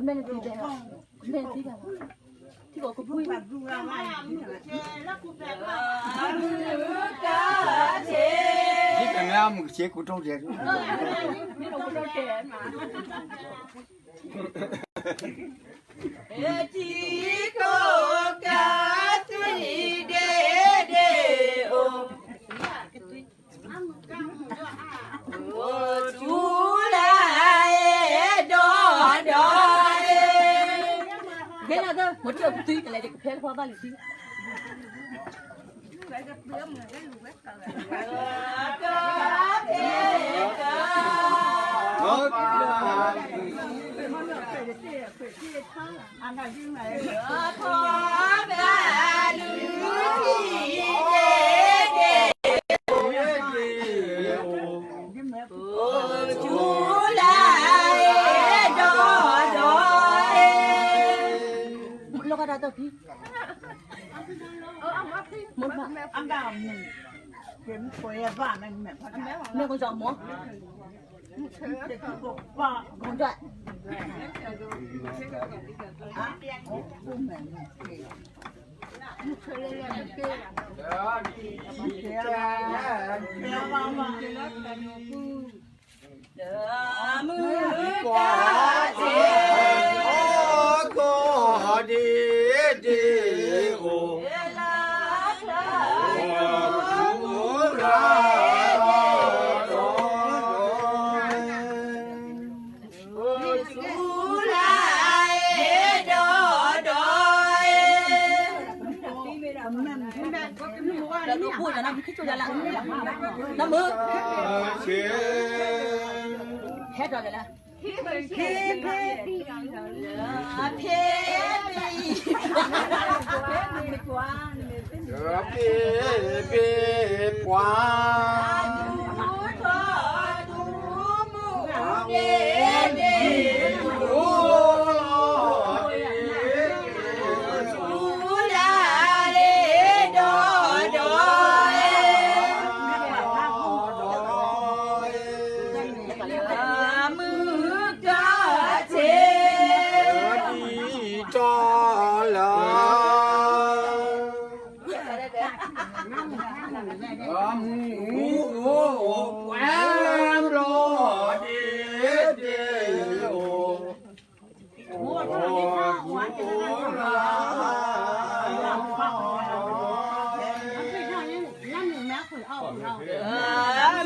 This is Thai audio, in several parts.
ม่ตีได้แม่ตีกันที่บอกกูพูดแบบดูเราไม่แล้วกูแบบว่ามือกาเชที่กันแล้วมึงเสียกูต้องเสียไม่รู้กูโดนแกมาจีโกกาตุยเดเดโอโอจูลาดอดอเฮ้ยนะเด้อหมดเจ้าตุยอะไรเด็กเพลพอบ้านหรือที่อันนั้นยิ่งไหนพอแบบลืมที่เด็กจูลาดอดอลูกอะไรตัวพี่หมดมาอันดำหนึ่งเข็มป่วยบ้านนั่นแม่แม่คนสองหมอว่าคนด้วยมือกาเจโอ้ก็ดีดีโอ้แล้วดูพูดนะคิดจุดละน้ำมือเสียแค่ตัวเลยละเพเพกว่ากว่า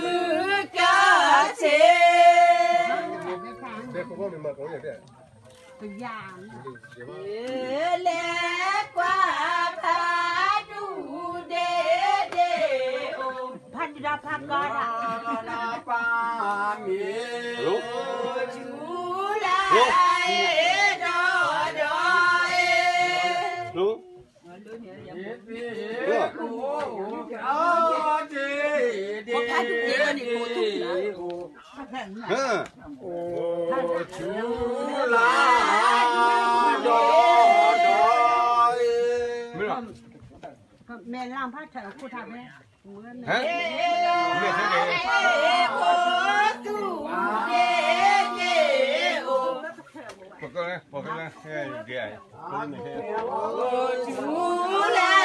มือกาเชเด็กเขาเป็นมาของอย่างเนี้ยเป็นยามเล็กกว่าพาดูเดเดโอพันดาพักกอดาปามีจูลาดอดอยรู้พอพาดูเดนี่โกตุนะโอ้จูลาดอดอยแม่ล่างผ้าเถอะกูทำไหมฮะไม่ใช่เลยโอ้ตูเดเดโอพอกันเลยพอกันเลยเฮ้ยเดี๋ยวคนนี้เฮ้ยจูลา